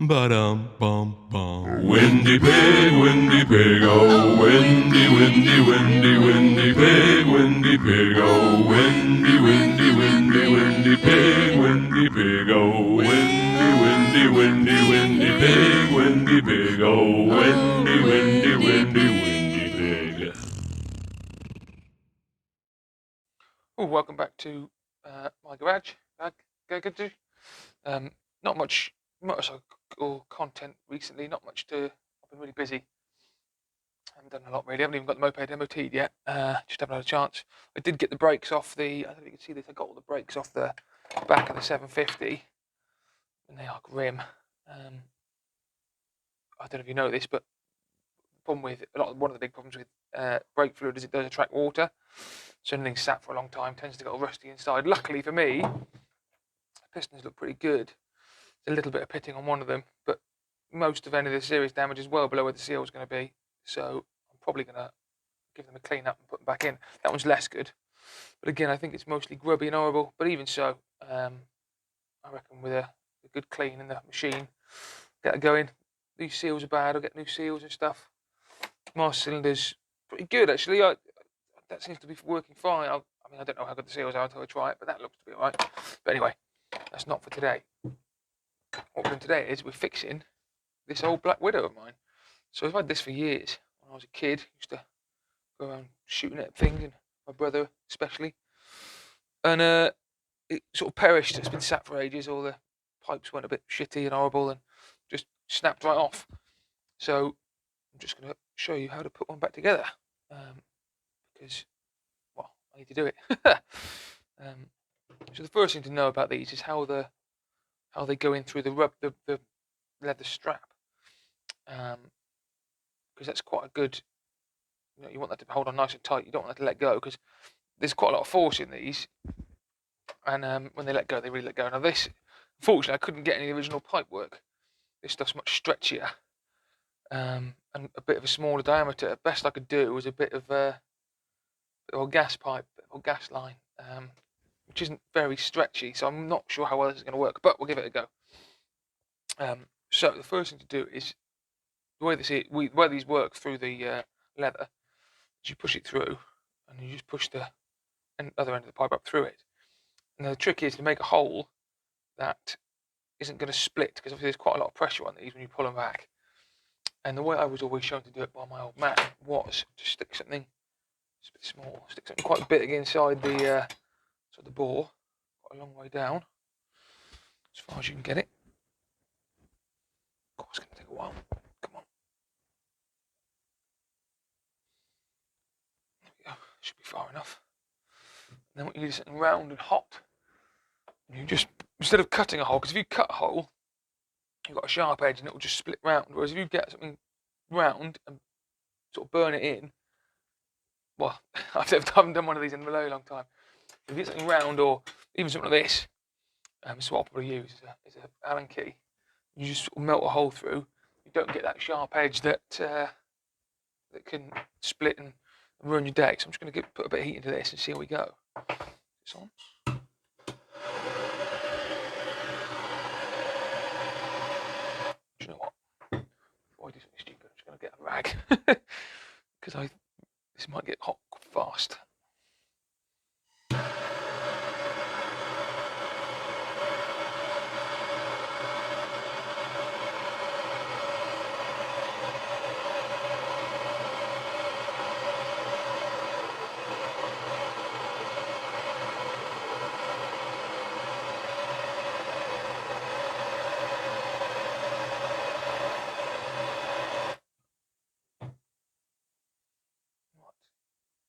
Ba-dum, bum, bum. Windy pig, oh, windy, windy, windy, windy pig, oh, windy, windy, windy, windy pig, oh, windy, windy, windy, windy pig, oh, windy, windy, windy pig. Oh, welcome back to my garage. Not much motorcycle content recently. Not much to. I've been really busy. I haven't done a lot really. I haven't even got the moped MOT'd yet. Just haven't had a chance. I did get the brakes off the. I don't know if you can see this. I got all the brakes off the back of the 750, and they are grim. I don't know if you know this, but the problem with one of the big problems with brake fluid is it does attract water. So anything sat for a long time tends to get all rusty inside. Luckily for me, pistons look pretty good. There's a little bit of pitting on one of them, but most of any of the serious damage is well below where the seal is going to be. So I'm probably going to give them a clean up and put them back in. That one's less good. But again, I think it's mostly grubby and horrible. But even so, I reckon with a good clean in the machine, get it going. These seals are bad. I'll get new seals and stuff. My cylinder's pretty good actually. That seems to be working fine. I mean, I don't know how good the seals are until I try it, but that looks to be alright. But anyway, that's not for today. What we're doing today is we're fixing this old Black Widow of mine. So I've had this for years. When I was a kid, I used to go around shooting at things, and my brother especially. And it sort of perished. It's been sat for ages. All the pipes went a bit shitty and horrible, and just snapped right off. So I'm just going to show you how to put one back together, because well, I need to do it. So the first thing to know about these is how they go in through the leather strap, because that's quite a good. You want that to hold on nice and tight. You don't want that to let go because there's quite a lot of force in these, and when they let go, they really let go. Now this, unfortunately, I couldn't get any of the original pipe work. This stuff's much stretchier, and a bit of a smaller diameter. Best I could do was a bit of a gas pipe or gas line, which isn't very stretchy. So I'm not sure how well this is going to work, but we'll give it a go. So the first thing to do is the way these work through the leather is you push it through, and you just push the other end of the pipe up through it. And the trick is to make a hole that isn't going to split, because obviously there's quite a lot of pressure on these when you pull them back. And the way I was always shown to do it by my old man was to stick something, it's a bit small, stick something quite big inside the bore, quite a long way down, as far as you can get it. Of course, it's going to take a while. Come on. There we go. Should be far enough. And then what you need is something round and hot. And you just, instead of cutting a hole, because if you cut a hole, you've got a sharp edge and it will just split round. Whereas if you get something round and sort of burn it in, well, I haven't done one of these in a very long time. If you get something round, or even something like this, this is what I'll probably use is an Allen key. You just sort of melt a hole through. You don't get that sharp edge that can split and ruin your deck. So I'm just going to put a bit of heat into this and see how we go. It's on. Do you know what? Before I do something stupid, I'm just going to get a rag, because this might get hot fast.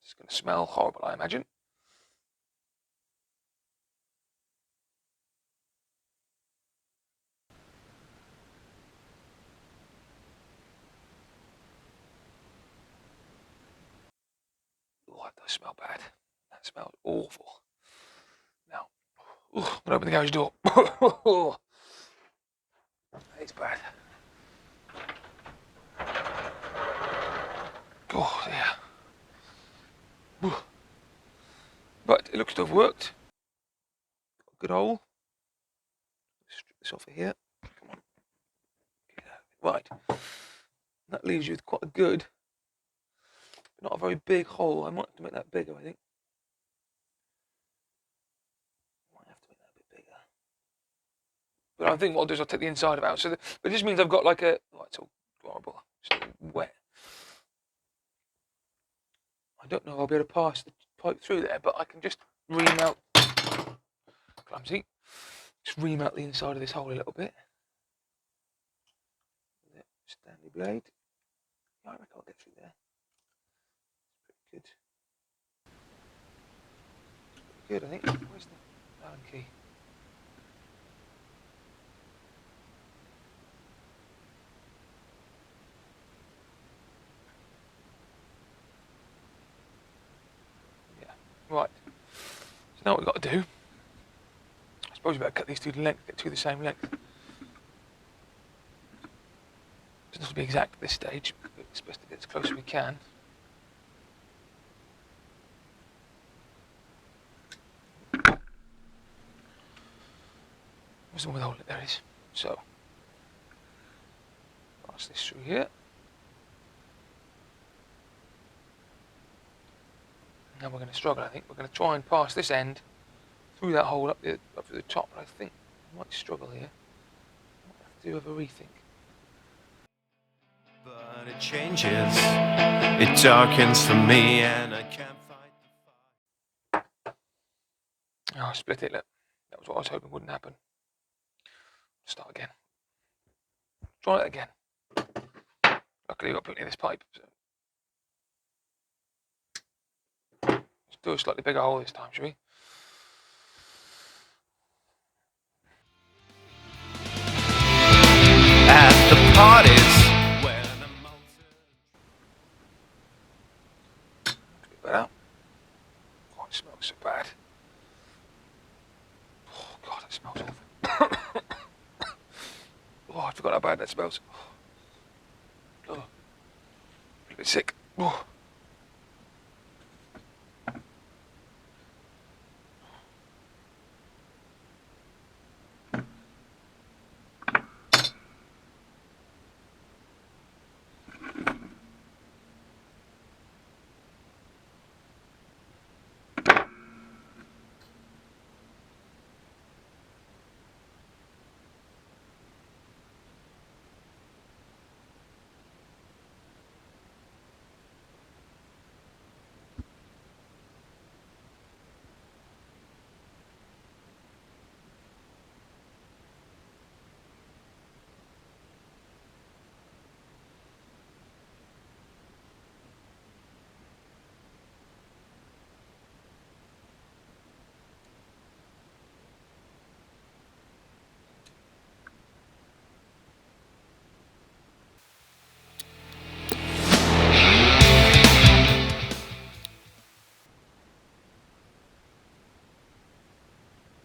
It's going to smell horrible, I imagine. Oh, that does smell bad. That smells awful. Now, I'm going to open the garage door. It's bad. Oh, dear. But it looks to have worked. Got a good hole. Strip this off of here. Come on. That leaves you with quite a good, not a very big hole. I might have to make that bigger, I think. Might have to make that a bit bigger. But I think what I'll do is I'll take the inside of it out. But it just means I've got like a, oh, it's all horrible, it's all wet. I don't know if I'll be able to pass the pipe through there, but I can just remelt, clumsy, just remelt the inside of this hole a little bit. Stanley blade. Yeah, I reckon I'll get through there. Pretty good. Pretty good, I think. Where's the Allen key? Yeah, right. So now what we've got to do, I suppose we better cut these two to length, get two the same length. Doesn't have to be exact at this stage, but it's best to get as close as we can. Where's the one with the hole? There it is. So, pass this through here. Now we're going to struggle, I think. We're going to try and pass this end through that hole up through the top, but I think we might struggle here. Might have to have a rethink. But it changes, it darkens for me, and I can't fight the fire. Oh, I split it, look. That was what I was hoping wouldn't happen. Start again. Try it again. Luckily, we've got plenty of this pipe. So. Let's do a slightly bigger hole this time, shall we? At the parties where the A bit better. Oh, it smells so bad. Oh, God, it smells awful. Oh, I forgot how bad that smells. Oh, a bit sick. Oh.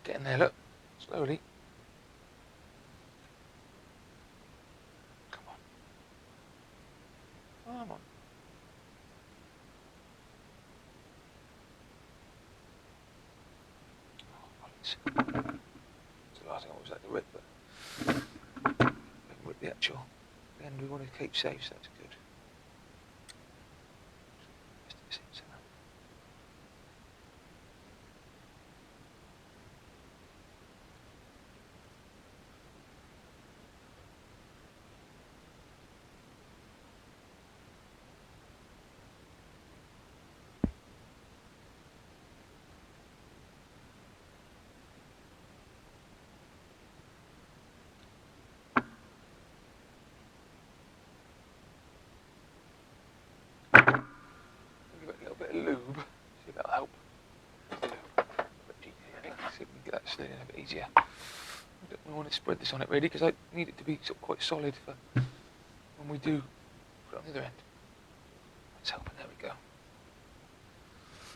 Getting there, look. Slowly. Come on. Come on. Oh, it's the last thing I always like to rip, but we can rip the actual end we want to keep safe, so that's good. Give it a little bit of lube, see if that'll help. A bit deeper, I think. See if we can get that slid in a bit easier. I don't want to spread this on it really, because I need it to be sort of quite solid for when we do put it on the other end. That's helping, there we go.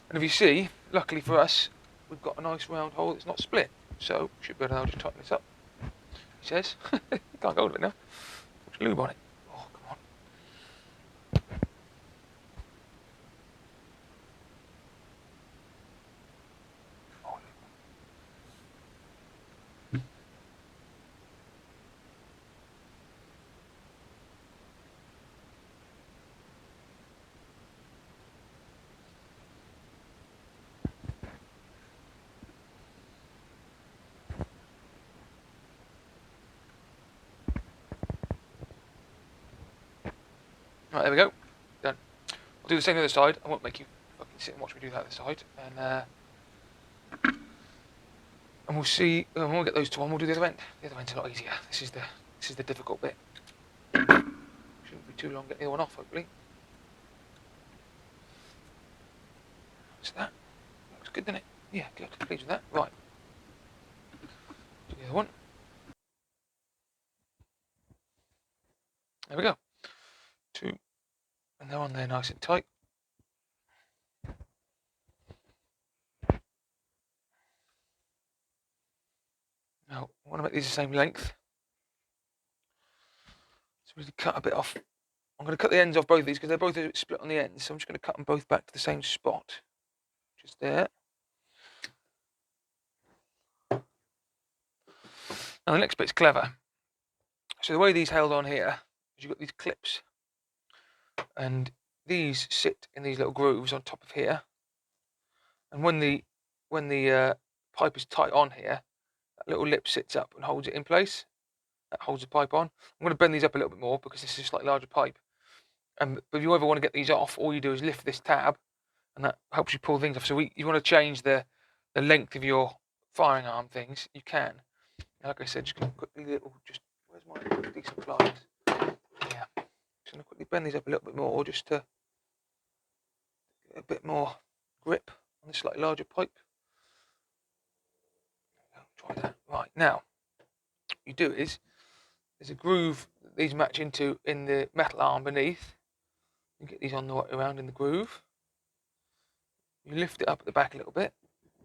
And if you see, luckily for us, we've got a nice round hole that's not split, so we should be able to now just tighten this up. He says, can't go hold of it now. Put lube on it. Oh, come on. Oh, Right, there we go. Done. I'll do the same on the other side. I won't make you fucking sit and watch me do that other side. And we'll see. When we get those two on, we'll do the other end. The other end's a lot easier. This is the difficult bit. Shouldn't be too long getting the other one off, hopefully. What's that? Looks good, doesn't it? Yeah, good. Pleased with that. Right. Do the other one. There we go. Two. And they're on there nice and tight. Now, I want to make these the same length. So we cut a bit off. I'm going to cut the ends off both of these because they're both split on the ends. So I'm just going to cut them both back to the same spot. Just there. Now the next bit's clever. So the way these held on here is you've got these clips. And these sit in these little grooves on top of here. And when the pipe is tight on here, that little lip sits up and holds it in place. That holds the pipe on. I'm going to bend these up a little bit more because this is a slightly larger pipe. But if you ever want to get these off, all you do is lift this tab, and that helps you pull things off. So you want to change the length of your firing arm things, you can. And like I said, just going to quickly where's my decent pliers? Yeah. Just going to quickly bend these up a little bit more, just to get a bit more grip on this slightly larger pipe. Try that. Right, now, what you do is, there's a groove that these match into in the metal arm beneath. You get these on the way around in the groove. You lift it up at the back a little bit.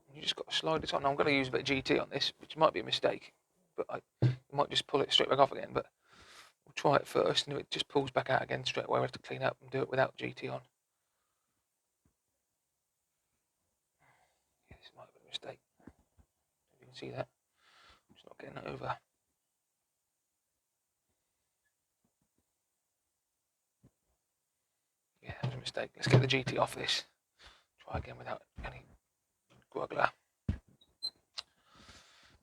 And you just got to slide it on. Now, I'm going to use a bit of GT on this, which might be a mistake, but I might just pull it straight back off again. But we'll try it first, and if it just pulls back out again straight away, we have to clean up and do it without GT on. Yeah, this might have been a mistake. You can see that. I'm just not getting that over. Yeah, that was a mistake. Let's get the GT off this. Try again without any gruggler.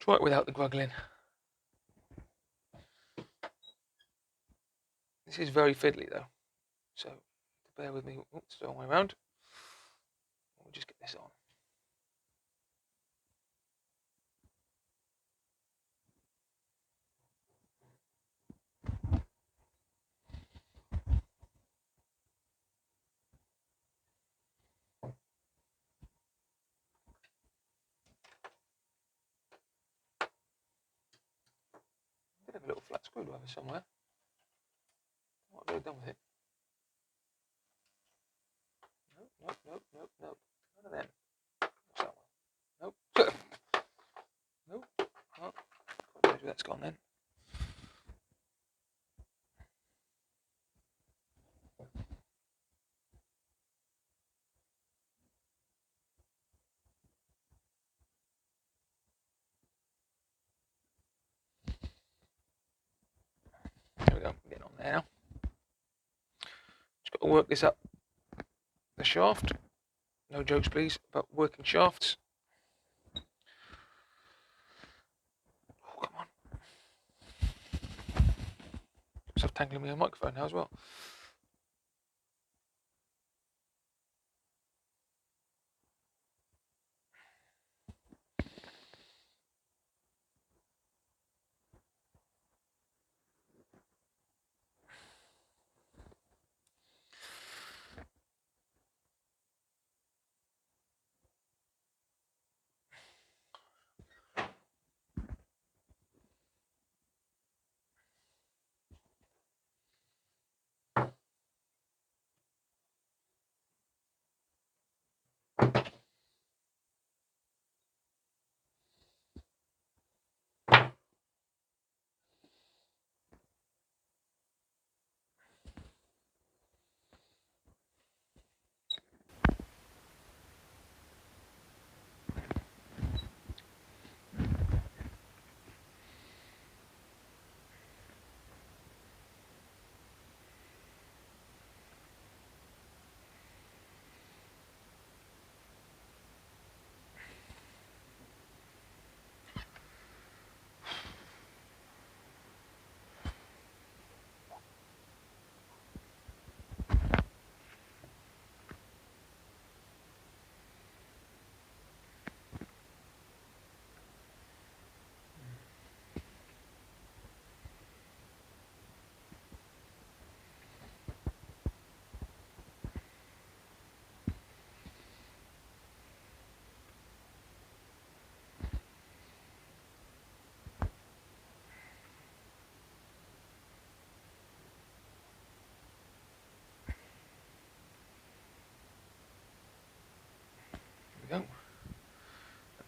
Try it without the gruggling. This is very fiddly though, so bear with me. Oops, the wrong way around. We'll just get this on. I did have a little flat screwdriver somewhere. What have I done with it? Nope. None of them. What's that one? Nope. Nope. Oh, maybe that's gone then. There we go. I'm getting on there now. Just got to work this up the shaft. No jokes, please, about working shafts. Oh, come on. Myself tangling me on the microphone now as well.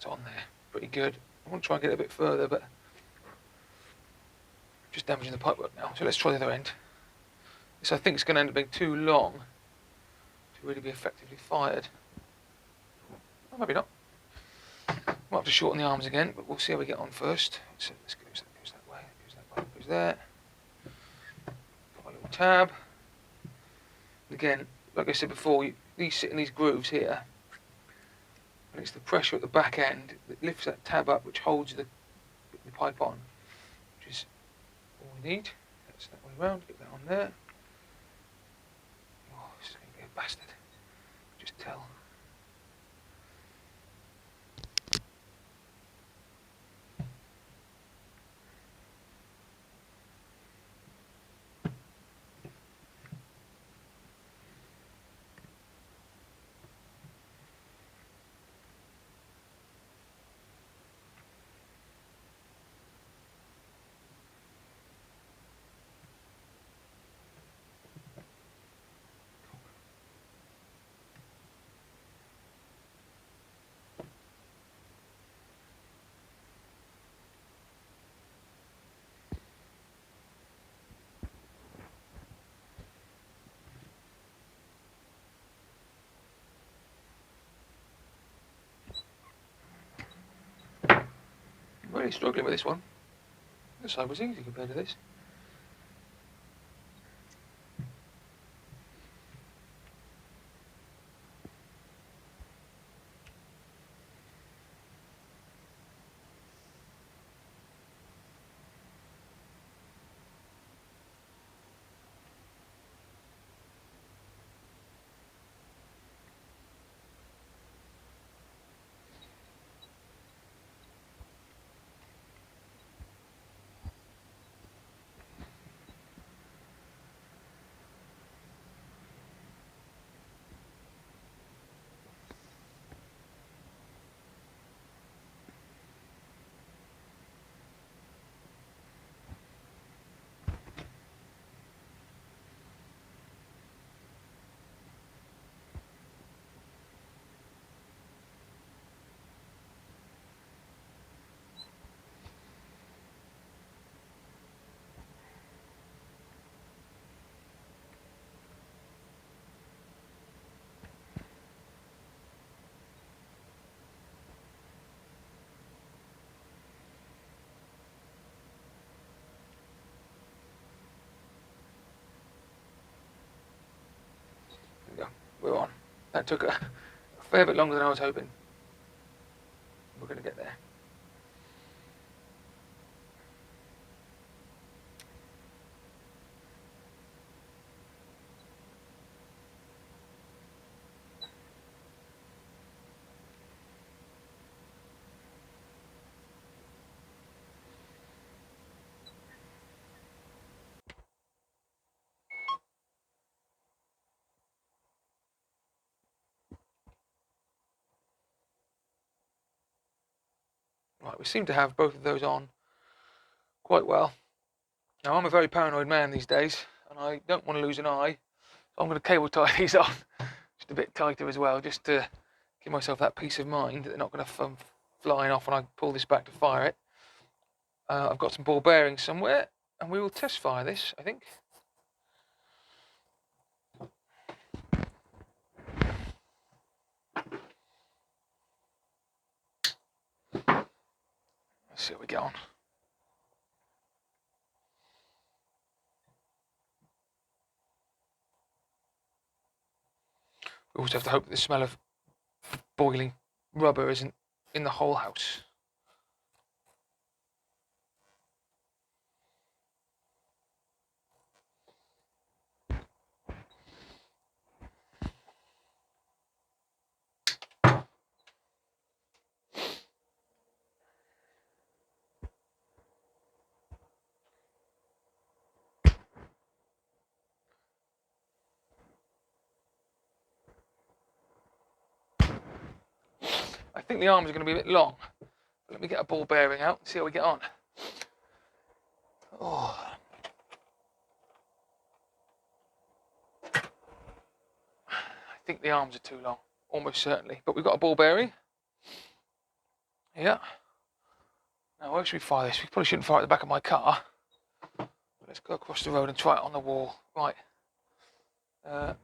That's on there. Pretty good. I want to try and get it a bit further, but just damaging the pipework now. So let's try the other end. This I think is going to end up being too long to really be effectively fired. Or maybe not. Might have to shorten the arms again, but we'll see how we get on first. So let's go that way, goes that way, goes there. Got my little tab. And again, like I said before, these sit in these grooves here. And it's the pressure at the back end that lifts that tab up, which holds the pipe on, which is all we need. That's that way around, get that on there. Oh, this is going to be a bastard. Just tell. I'm really struggling with this one. This side was easy compared to this. There we go. We're on. That took a fair bit longer than I was hoping. We're going to get there. Right, we seem to have both of those on quite well. Now, I'm a very paranoid man these days, and I don't want to lose an eye, so I'm going to cable tie these on just a bit tighter as well, just to give myself that peace of mind that they're not going to come flying off when I pull this back to fire it. I've got some ball bearings somewhere, and we will test fire this, I think. Let's see how we get on. We also have to hope that the smell of boiling rubber isn't in the whole house. I think the arms are going to be a bit long. Let me get a ball bearing out and see how we get on. Oh. I think the arms are too long, almost certainly. But we've got a ball bearing. Yeah. Now, where should we fire this? We probably shouldn't fire it at the back of my car. Let's go across the road and try it on the wall. Right. You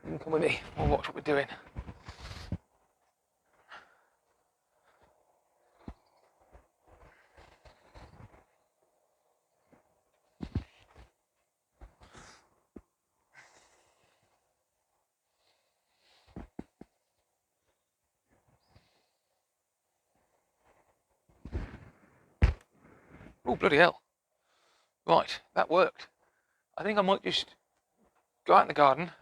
can come with me. We'll watch what we're doing. Oh, bloody hell. Right, that worked. I think I might just go out in the garden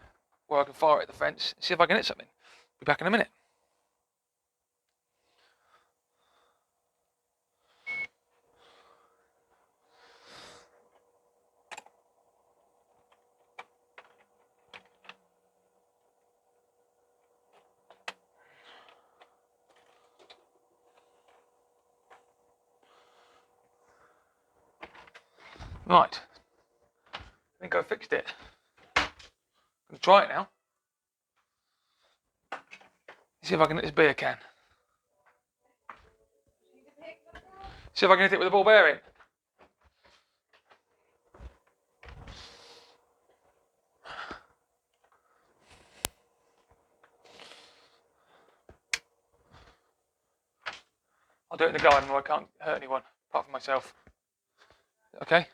where I can fire at the fence and see if I can hit something. Be back in a minute. Right. I think I fixed it. I'm going to try it now. See if I can hit this beer can. See if I can hit it with a ball bearing. I'll do it in the garden where I can't hurt anyone, apart from myself. Okay?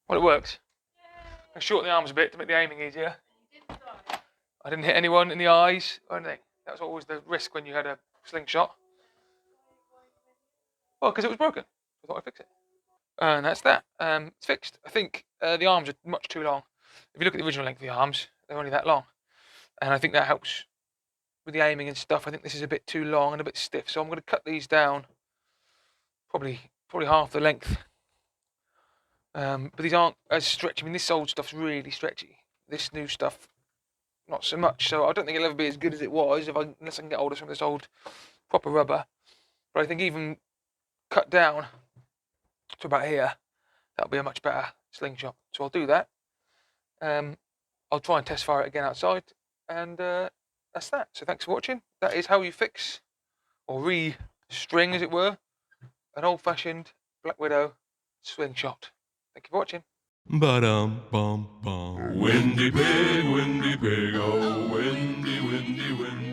Well, it works. I shorten the arms a bit to make the aiming easier. I didn't hit anyone in the eyes or anything. That was always the risk when you had a slingshot. Well, because it was broken. I thought I'd fix it. And that's that. It's fixed. I think the arms are much too long. If you look at the original length of the arms, they're only that long. And I think that helps with the aiming and stuff. I think this is a bit too long and a bit stiff. So I'm going to cut these down probably half the length. But these aren't as stretchy. I mean, this old stuff's really stretchy. This new stuff, not so much. So I don't think it'll ever be as good as it was unless I can get hold of some of this old proper rubber. But I think even cut down to about here, that'll be a much better slingshot. So I'll do that. I'll try and test fire it again outside, and that's that. So thanks for watching. That is how you fix or re-string, as it were, an old-fashioned Black Widow slingshot. Thank you for watching. Ba-dum-bum-bum. Windy pig, oh, windy, windy, windy.